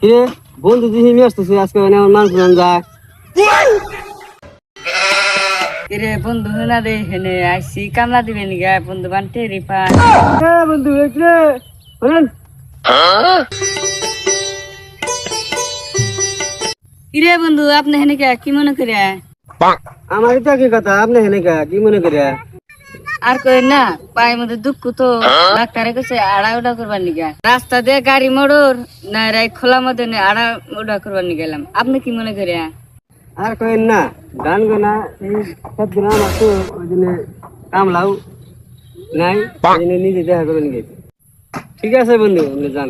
কিরে বন্ধু তুই হিমি আসতেছিস আজকে মানে আমার মান শুনান যায়। কিরে বন্ধু না দে হেনে আইসি কামলা দিবে নি গা বন্ধু বানতে রিফা বন্ধু কিরে বলেন কিরে বন্ধু আপনি হেনে কি মনে করে আমার এটা কি কথা আপনি হেনে কি মনে করিয়া আর কই না পায়ের মধ্যে দুঃখ তো ডাক্তারে কইছে আড়া উড়া করবার নিগা রাস্তা দিয়ে গাড়ি মোড়র না রাই খোলা মধ্যে আড়া উড়া করবার নি গেলাম আপনি কি মনে করে আর কইন না গান গানা এই সব দিন আমার তো ওই দিনে কামলাও নাই ওই দিনে নিজে দেখা করে নিয়ে গেছি। ঠিক আছে বন্ধু আপনি যান।